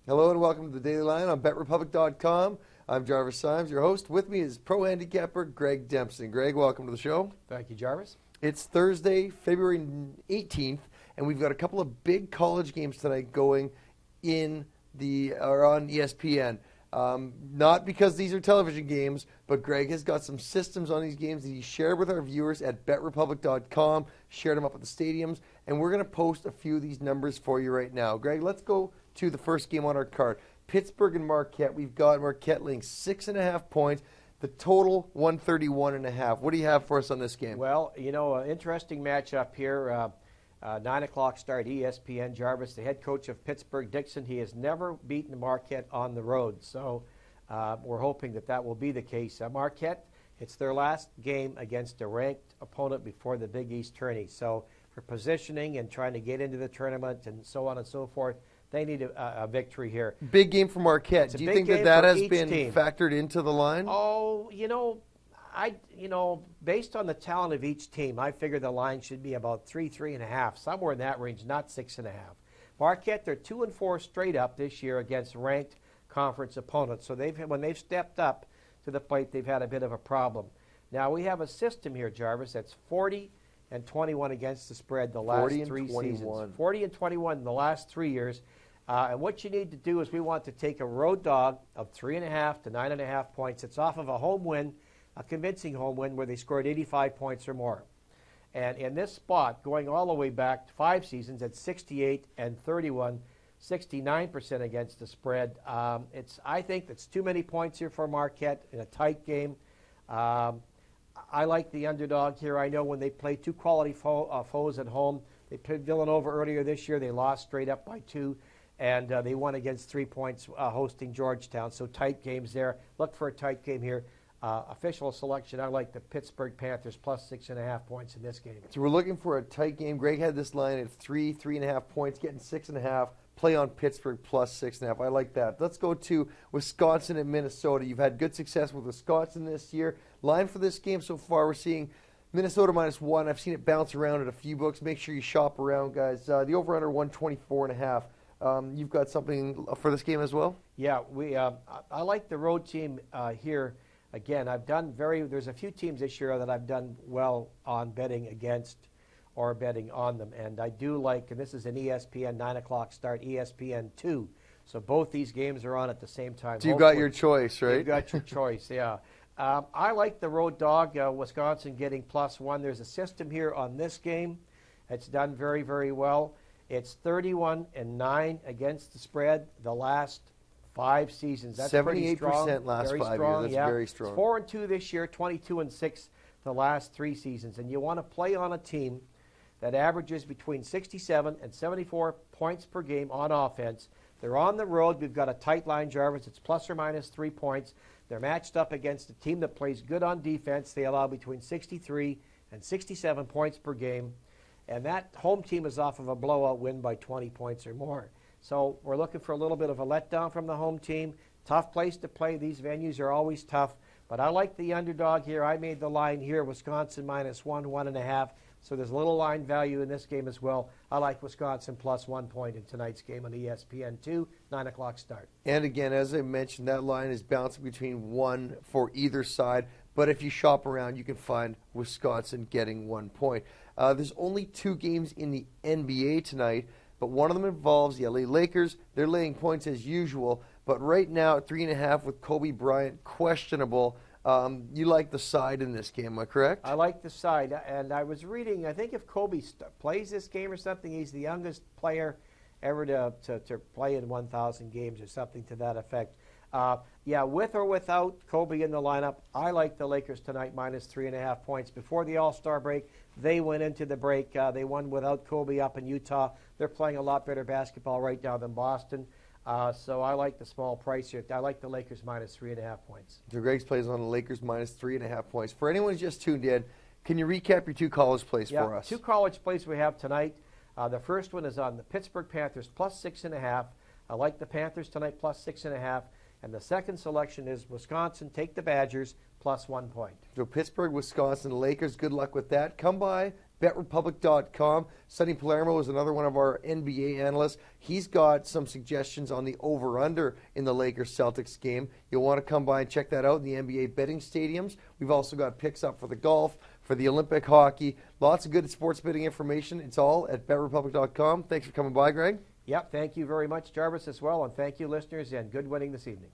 Hello and welcome to the Daily Line on BetRepublic.com. I'm Jarvis Symes, your host. With me is pro handicapper Greg Dempsey. Greg, welcome to the show. Thank you, Jarvis. It's Thursday, February 18th, and we've got a couple of big college games tonight going on ESPN. Not because these are television games, but Greg has got some systems on these games that he shared with our viewers at BetRepublic.com, shared them up at the stadiums, and we're going to post a few of these numbers for you right now. Greg, let's go to the first game on our card. Pittsburgh and Marquette. We've got Marquette laying 6.5 points. The total 131.5. What do you have for us on this game? Well, an interesting matchup here. 9 o'clock start, ESPN. Jarvis, the head coach of Pittsburgh Dixon, he has never beaten Marquette on the road. So we're hoping that will be the case. Marquette, it's their last game against a ranked opponent before the Big East tourney. So for positioning and trying to get into the tournament and so on and so forth, they need a victory here. Big game for Marquette. Do you think that has been factored into the line? Oh, based on the talent of each team, I figure the line should be about 3.5, somewhere in that range, not 6.5. Marquette, they're 2-4 straight up this year against ranked conference opponents. So when they've stepped up to the plate, they've had a bit of a problem. Now we have a system here, Jarvis, that's 40-21 against the spread the last 3 seasons. 40-21 in the last 3 years. And what you need to do is we want to take a road dog of 3.5 to 9.5 points. It's off of a home win, a convincing home win where they scored 85 points or more. And in this spot, going all the way back 5 seasons at 68-31, 69% against the spread. I think that's too many points here for Marquette in a tight game. I like the underdog here. I know when they play two quality foes at home, they played Villanova earlier this year. They lost straight up by 2, and they won against 3 points hosting Georgetown. So tight games there. Look for a tight game here. Official selection, I like the Pittsburgh Panthers plus 6.5 points in this game. So we're looking for a tight game. Greg had this line at 3.5 points, getting 6.5. Play on Pittsburgh plus 6.5. I like that. Let's go to Wisconsin and Minnesota. You've had good success with Wisconsin this year. Line for this game so far, we're seeing Minnesota -1. I've seen it bounce around at a few books. Make sure you shop around, guys. The over-under 124.5. You've got something for this game as well? Yeah, I like the road team here. Again, there's a few teams this year that I've done well on betting against or betting on them. And I do like, and this is an ESPN 9 o'clock start, ESPN 2. So both these games are on at the same time. So you've got your choice, right? You've got your choice, yeah. I like the road dog, Wisconsin getting +1. There's a system here on this game. It's done very, very well. It's 31-9 against the spread the last 5 seasons. That's 78% pretty strong. last very 5 strong, years. That's yeah. very strong. It's 4-2 this year, 22-6 the last 3 seasons. And you want to play on a team that averages between 67 and 74 points per game on offense. They're on the road. We've got a tight line, Jarvis. It's ±3 points. They're matched up against a team that plays good on defense. They allow between 63 and 67 points per game. And that home team is off of a blowout win by 20 points or more. So we're looking for a little bit of a letdown from the home team. Tough place to play. These venues are always tough. But I like the underdog here. I made the line here, Wisconsin -1, 1.5. So there's a little line value in this game as well. I like Wisconsin +1 point in tonight's game on ESPN2, 9 o'clock start. And again, as I mentioned, that line is bouncing between 1 for either side. But if you shop around, you can find Wisconsin getting 1 point. There's only 2 games in the NBA tonight, but one of them involves the LA Lakers. They're laying points as usual, but right now at 3.5 with Kobe Bryant questionable. You like the side in this game, am I correct? I like the side, and I was reading, I think if Kobe plays this game or something, he's the youngest player ever to play in 1,000 games or something to that effect. Yeah, with or without Kobe in the lineup, I like the Lakers tonight -3.5 points. Before the All-Star break, they went into the break. They won without Kobe up in Utah. They're playing a lot better basketball right now than Boston. So I like the small price here. I like the Lakers -3.5 points. So Greg's plays on the Lakers -3.5 points. For anyone who's just tuned in, can you recap your 2 college plays for us? 2 college plays we have tonight. The first one is on the Pittsburgh Panthers +6.5. I like the Panthers tonight +6.5. And the second selection is Wisconsin, take the Badgers +1 point. So Pittsburgh, Wisconsin, Lakers, good luck with that. Come by BetRepublic.com. Sonny Palermo is another one of our NBA analysts. He's got some suggestions on the over-under in the Lakers-Celtics game. You'll want to come by and check that out in the NBA betting stadiums. We've also got picks up for the golf, for the Olympic hockey. Lots of good sports betting information. It's all at BetRepublic.com. Thanks for coming by, Greg. Yep, thank you very much, Jarvis, as well, and thank you, listeners, and good winning this evening.